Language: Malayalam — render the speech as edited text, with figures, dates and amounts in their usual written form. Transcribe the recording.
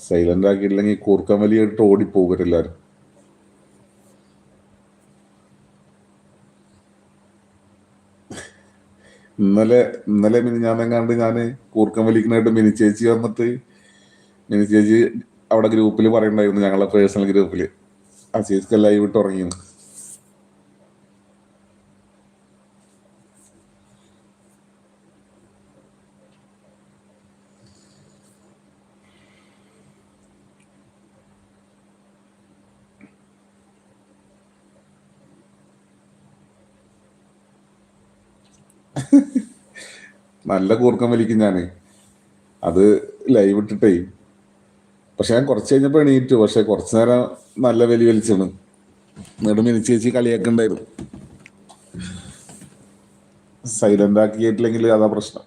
സൈലന്റ് ആക്കിയില്ലെങ്കിൽ കൂർക്കം വലിയിട്ട് ഓടിപ്പോകരെല്ലാരും. ഇന്നലെ മിനിഞ്ഞാന്നെങ്ങാണ്ട് ഞാന് കൂർക്കം വലിക്കാനായിട്ട് മിനി ചേച്ചി വന്നിട്ട് മിനി ചേച്ചി അവിടെ ഗ്രൂപ്പിൽ പറയണ്ടായിരുന്നു, ഞങ്ങളെ പേഴ്സണൽ ഗ്രൂപ്പില് ആ ചേച്ചിക്ക് ലൈവ് ഇട്ട് ഉറങ്ങിയെന്ന്. നല്ല കൂർക്കം വലിക്കും ഞാന്, അത് ലൈവ് ഇട്ടിട്ടേ. പക്ഷെ ഞാൻ കുറച്ച് കഴിഞ്ഞപ്പോ എണീറ്റു, പക്ഷെ കുറച്ചു നേരം നല്ല വലി വലിച്ചാണ്. എന്നിട്ട് മിനി ചേച്ചി കളിയാക്കണ്ടായിരുന്നു, സൈലന്റ് ആക്കിയിട്ടില്ലെങ്കിൽ അതാ പ്രശ്നം.